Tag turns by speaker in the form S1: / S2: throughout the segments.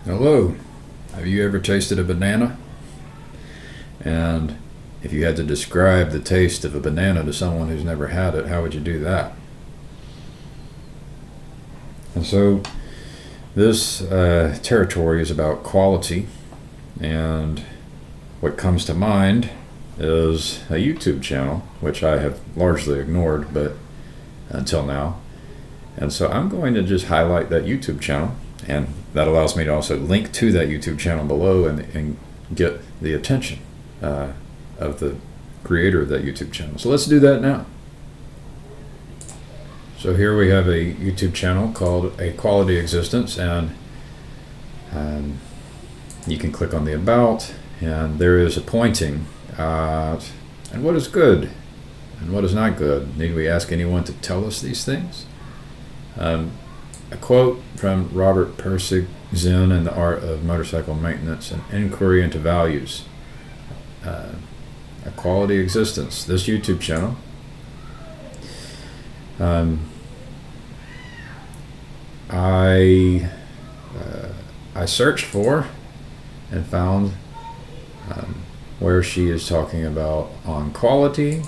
S1: Hello, have you ever tasted a banana? And if you had to describe the taste of a banana to someone who's never had it, how would you do that? And so this territory is about quality, and what comes to mind is a YouTube channel, which I have largely ignored, but until now. And so I'm going to just highlight that YouTube channel, and that allows me to also link to that YouTube channel below and get the attention of the creator of that YouTube channel. So let's do that now. So here we have a YouTube channel called A Quality Existence, and you can click on the About, and there is a pointing at and what is good and what is not good. Need we ask anyone to tell us these things? A quote from Robert Pirsig, Zen and the Art of Motorcycle Maintenance, an inquiry into values. A Quality Existence, this YouTube channel. I searched for and found where she is talking about on quality,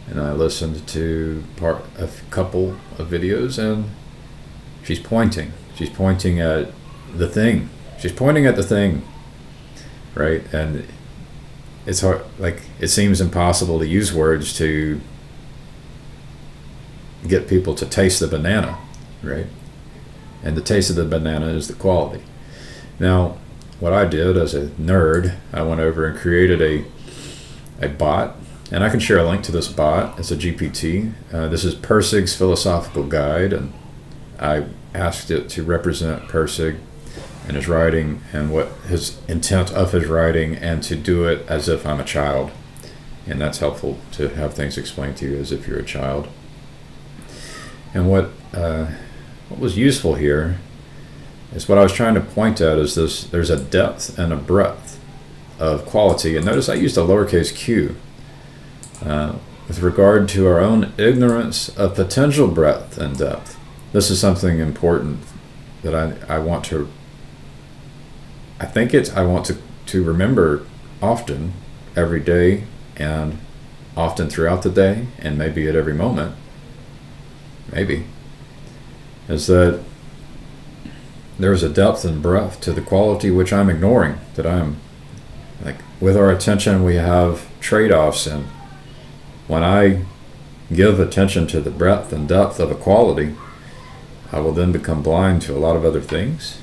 S1: and I listened to a couple of videos, and she's pointing at the thing. She's pointing at the thing, right? And it's hard, like, it seems impossible to use words to get people to taste the banana, right? And the taste of the banana is the quality. Now, what I did as a nerd, I went over and created a bot, and I can share a link to this bot. It's a GPT. This is Pirsig's Philosophical Guide, and I asked it to represent Pirsig and his writing and what his intent of his writing, and to do it as if I'm a child. And that's helpful to have things explained to you as if you're a child. And what was useful here is what I was trying to point at is this: there's a depth and a breadth of quality. And notice I used a lowercase q with regard to our own ignorance of potential breadth and depth. This is something important that I want to remember often, every day, and often throughout the day, and maybe at every moment, is that there's a depth and breadth to the quality which I'm ignoring, that I'm, like, with our attention we have trade-offs, and when I give attention to the breadth and depth of a quality, I will then become blind to a lot of other things.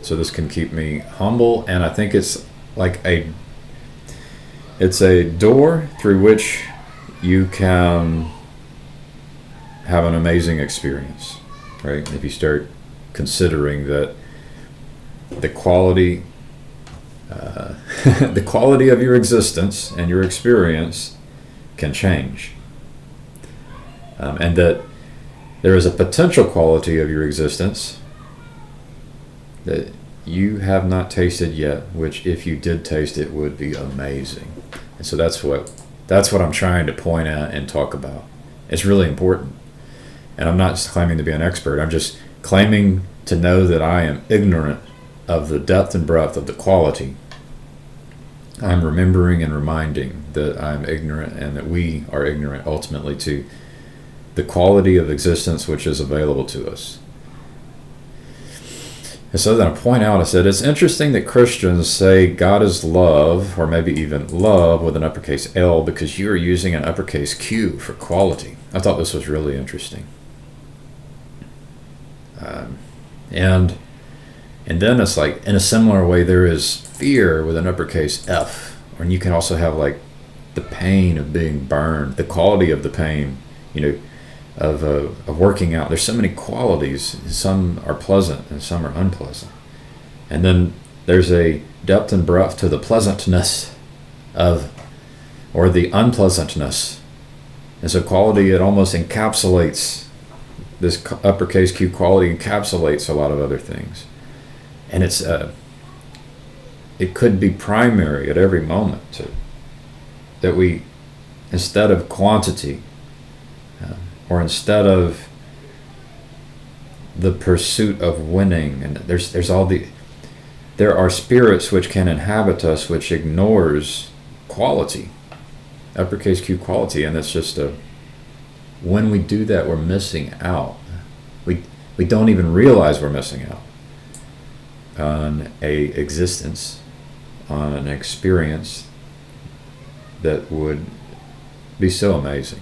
S1: So this can keep me humble, and I think it's like it's a door through which you can have an amazing experience, right? If you start considering that the quality the quality of your existence and your experience can change, and that there is a potential quality of your existence that you have not tasted yet, which if you did taste it would be amazing. And so that's what I'm trying to point at and talk about. It's really important. And I'm not just claiming to be an expert. I'm just claiming to know that I am ignorant of the depth and breadth of the quality. I'm remembering and reminding that I'm ignorant, and that we are ignorant ultimately to the quality of existence which is available to us. And so then I point out, I said, it's interesting that Christians say God is love, or maybe even love with an uppercase L, because you are using an uppercase Q for quality. I thought this was really interesting. And then it's like, in a similar way, there is fear with an uppercase F, and you can also have, like, the pain of being burned, the quality of the pain, of working out. There's so many qualities. Some are pleasant and some are unpleasant. And then there's a depth and breadth to the pleasantness or the unpleasantness. And so quality, it almost encapsulates, this uppercase Q quality encapsulates a lot of other things. And it could be primary at every moment that we, instead of quantity, or instead of the pursuit of winning, and there are spirits which can inhabit us which ignores quality, uppercase Q quality, and it's just when we do that, we're missing out. We don't even realize we're missing out on a existence, on an experience that would be so amazing.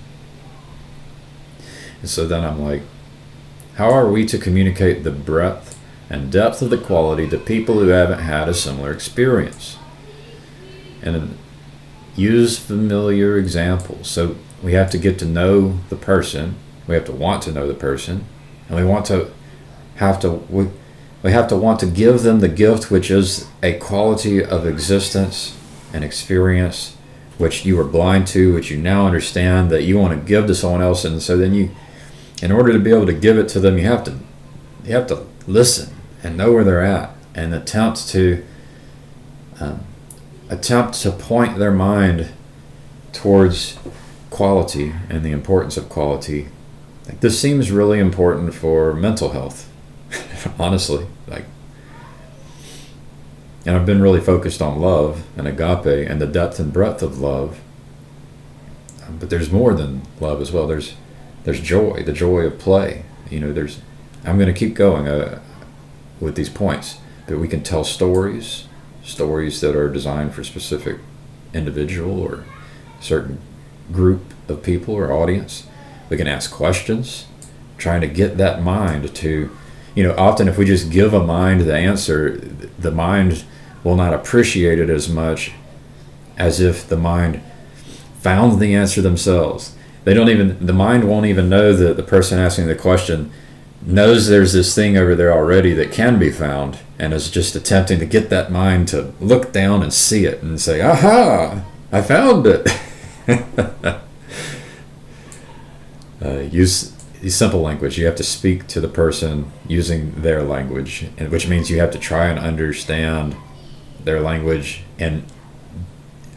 S1: And so then I'm like, how are we to communicate the breadth and depth of the quality to people who haven't had a similar experience? And use familiar examples. So we have to get to know the person, we have to want to know the person, and we have to want to give them the gift, which is a quality of existence and experience which you were blind to, which you now understand that you want to give to someone else. And so then you, in order to be able to give it to them, you have to listen and know where they're at, and attempt to point their mind towards quality and the importance of quality. Like, this seems really important for mental health, honestly. And I've been really focused on love and agape and the depth and breadth of love. But there's more than love as well. There's joy, the joy of play. I'm going to keep going with these points. That we can tell stories that are designed for specific individual or certain group of people or audience. We can ask questions, trying to get that mind to, often if we just give a mind the answer, the mind will not appreciate it as much as if the mind found the answer themselves. The mind won't even know that the person asking the question knows there's this thing over there already that can be found, and is just attempting to get that mind to look down and see it and say, aha, I found it. Use simple language. You have to speak to the person using their language, which means you have to try and understand their language and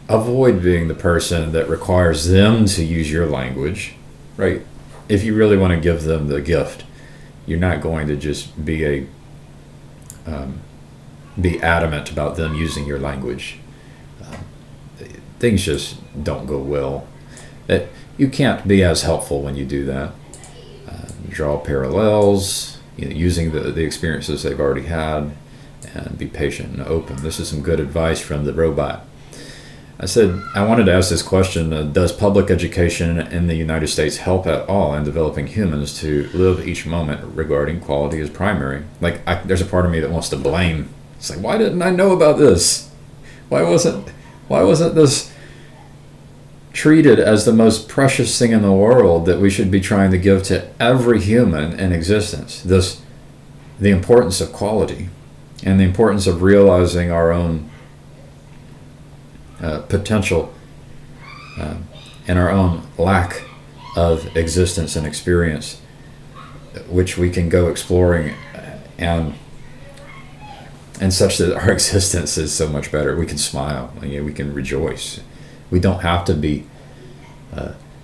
S1: avoid being the person that requires them to use your language, right? If you really want to give them the gift, you're not going to just be adamant about them using your language. Things just don't go well. You can't be as helpful when you do that. Draw parallels, using the experiences they've already had, and be patient and open. This is some good advice from the robot. I said, I wanted to ask this question, does public education in the United States help at all in developing humans to live each moment regarding quality as primary? There's a part of me that wants to blame. It's like, why didn't I know about this? Why wasn't this treated as the most precious thing in the world that we should be trying to give to every human in existence? The importance of quality and the importance of realizing our own potential and our own lack of existence and experience, which we can go exploring and such that our existence is so much better. We can smile, we can rejoice. We don't have to be,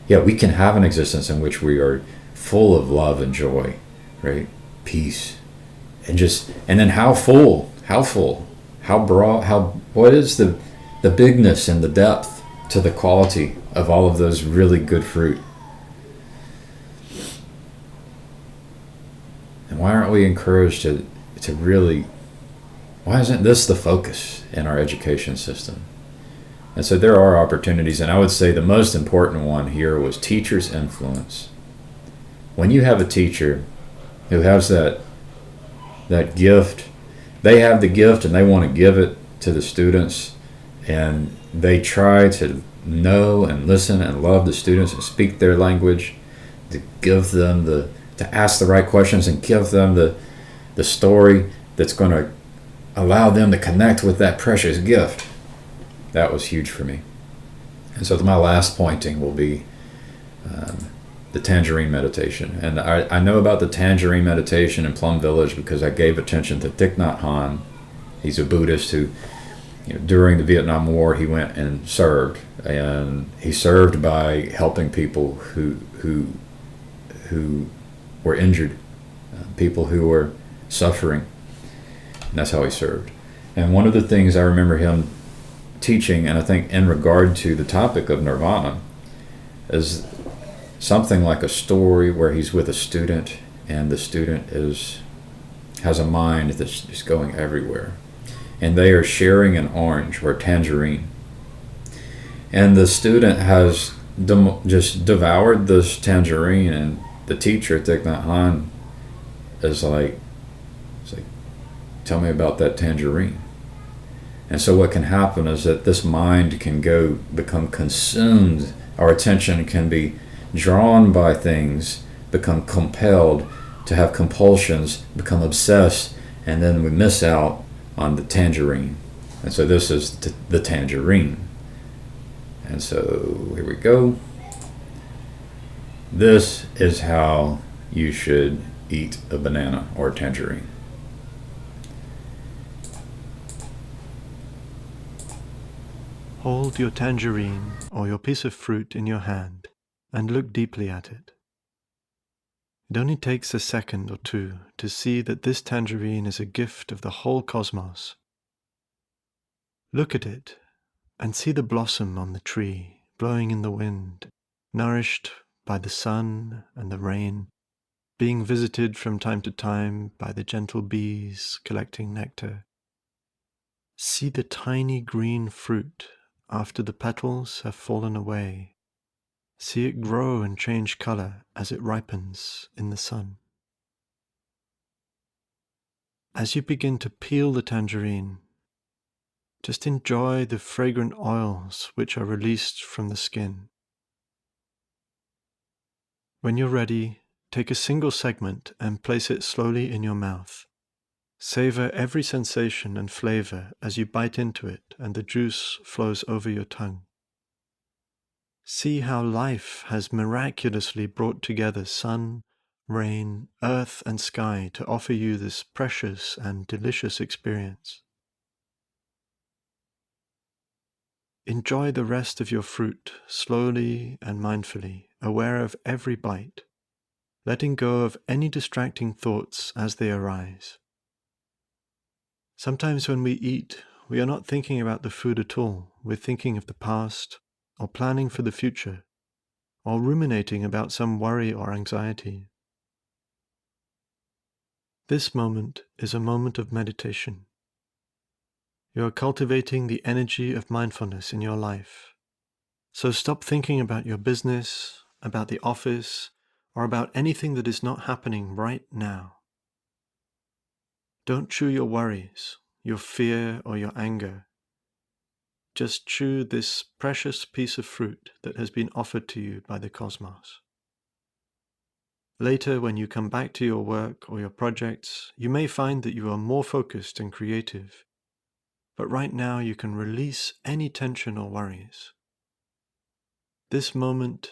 S1: we can have an existence in which we are full of love and joy, right? Peace. And then how full, how broad, what is the bigness and the depth to the quality of all of those really good fruit? And why aren't we encouraged to really, why isn't this the focus in our education system? And so there are opportunities, and I would say the most important one here was teachers' influence. When you have a teacher who has that gift, they have the gift and they want to give it to the students, and they try to know and listen and love the students and speak their language, to give them to ask the right questions and give them the story that's going to allow them to connect with that precious gift. That was huge for me. And so my last pointing will be the tangerine meditation. And I know about the tangerine meditation in Plum Village because I gave attention to Thich Nhat Hanh. He's a Buddhist who, during the Vietnam War, he went and served. And he served by helping people who were injured people who were suffering. And that's how he served. And one of the things I remember him teaching, and I think in regard to the topic of nirvana, is something like a story where he's with a student, and the student has a mind that's just going everywhere. And they are sharing an orange or a tangerine. And the student has just devoured this tangerine, and the teacher, Thich Nhat Hanh, is like, tell me about that tangerine. And so what can happen is that this mind can become consumed. Our attention can be drawn by things, become compelled to have compulsions, become obsessed, and then we miss out on the tangerine. And so this is the tangerine. And so here we go. This is how you should eat a banana or a tangerine.
S2: Hold your tangerine or your piece of fruit in your hand and look deeply at it. It only takes a second or two to see that this tangerine is a gift of the whole cosmos. Look at it and see the blossom on the tree, blowing in the wind, nourished by the sun and the rain, being visited from time to time by the gentle bees collecting nectar. See the tiny green fruit after the petals have fallen away. See it grow and change color as it ripens in the sun. As you begin to peel the tangerine, just enjoy the fragrant oils which are released from the skin. When you're ready, take a single segment and place it slowly in your mouth. Savor every sensation and flavor as you bite into it and the juice flows over your tongue. See how life has miraculously brought together sun, rain, earth, and sky to offer you this precious and delicious experience. Enjoy the rest of your fruit slowly and mindfully, aware of every bite, letting go of any distracting thoughts as they arise. Sometimes when we eat, we are not thinking about the food at all. We're thinking of the past, or planning for the future, or ruminating about some worry or anxiety. This moment is a moment of meditation. You are cultivating the energy of mindfulness in your life. So stop thinking about your business, about the office, or about anything that is not happening right now. Don't chew your worries, your fear, or your anger. Just chew this precious piece of fruit that has been offered to you by the cosmos. Later, when you come back to your work or your projects, you may find that you are more focused and creative. But right now, you can release any tension or worries. This moment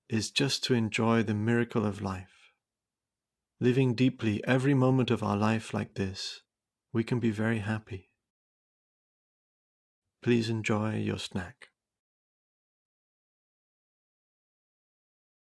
S2: is just to enjoy the miracle of life. Living deeply every moment of our life like this, we can be very happy. Please enjoy your snack.